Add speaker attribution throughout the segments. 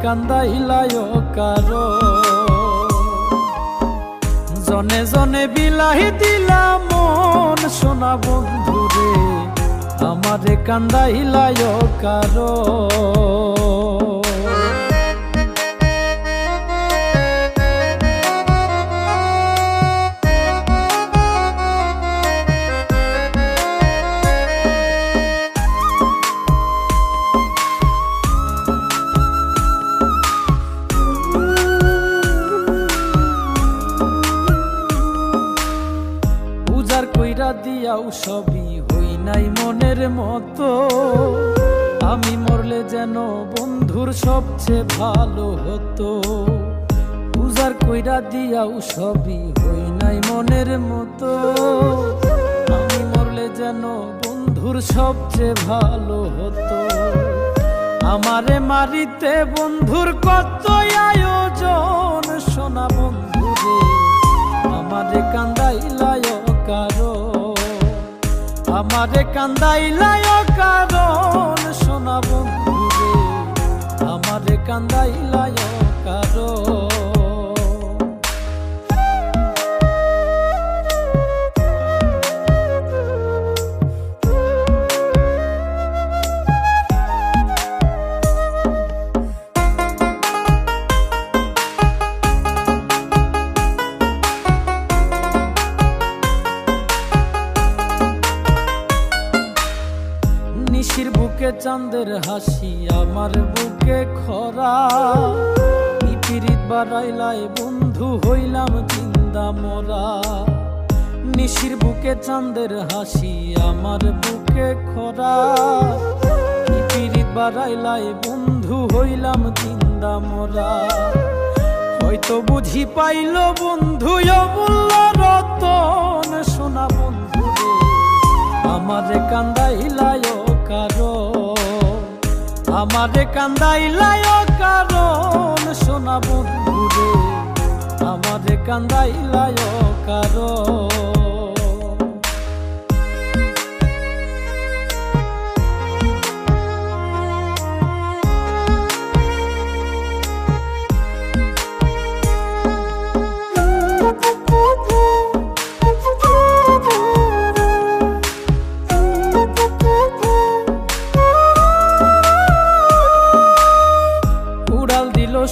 Speaker 1: কান্দাইলায় কারো জনে জনে বিলাহি দিলা মন সোনা বন্ধুরে আমারে কান্দাইলায় কারো কইরা দিয়াও সবই হই নাই মনের মতো আমি মরলে যেন বন্ধুর সবচেয়ে ভালো হতো উজার কইরা দিয়াও সবই হই নাই মনের মতো আমি মরলে যেন বন্ধুর সবচেয়ে ভালো হতো আমারে মারিতে বন্ধুর কত আয়োজন সোনা বন্ধুরে আমারে কান্দাইলায় কারো আমারে কান্দাইলায় কারণ সোনা বন্ধুরে আমারে কান্দাইলায় কারো নিশির বুকে চাঁদের হাসি আমার বুকে খরা পিরিত বাড়াইলাই বন্ধু হইলাম জিন্দা মোরা নিশির বুকে চাঁদের হাসি আমার বুকে খরা পিরিত বাড়াইলাই বন্ধু হইলাম জিন্দা মোরা হয়তো বুঝি পাইল বন্ধু অমূল্য রতন সোনা বন্ধু রে আমারে কান্দাইলায় কারো আমারে কান্দাইলায় কারণ সোনা বন্ধুরে আমারে কান্দাইলায় কারো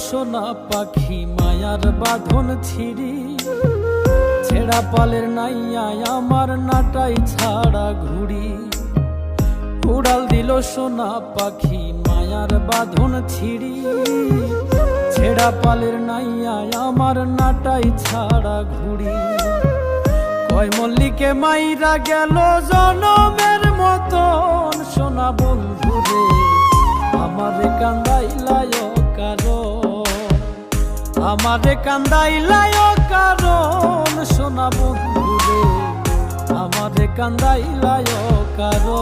Speaker 1: সোনা পাখি মায়ার বাঁধন ছিড়ি ছেড়া পালের নাইয়া আমার নাটাই ছাড়া ঘুড়ি উড়াল দিল সোনা পাখি মায়ার বাঁধন ছিড়ি ছেড়া পালের নাইয়া আমার নাটাই ছাড়া ঘুড়ি কয় মল্লিকে মাইরা গেল জনমের মতন সোনা বন্ধুরে আমারে কান্দাইলায় কারো আমারে কান্দাইলায় কারণ সোনা বন্ধুরে আমারে কান্দাইলায় কারো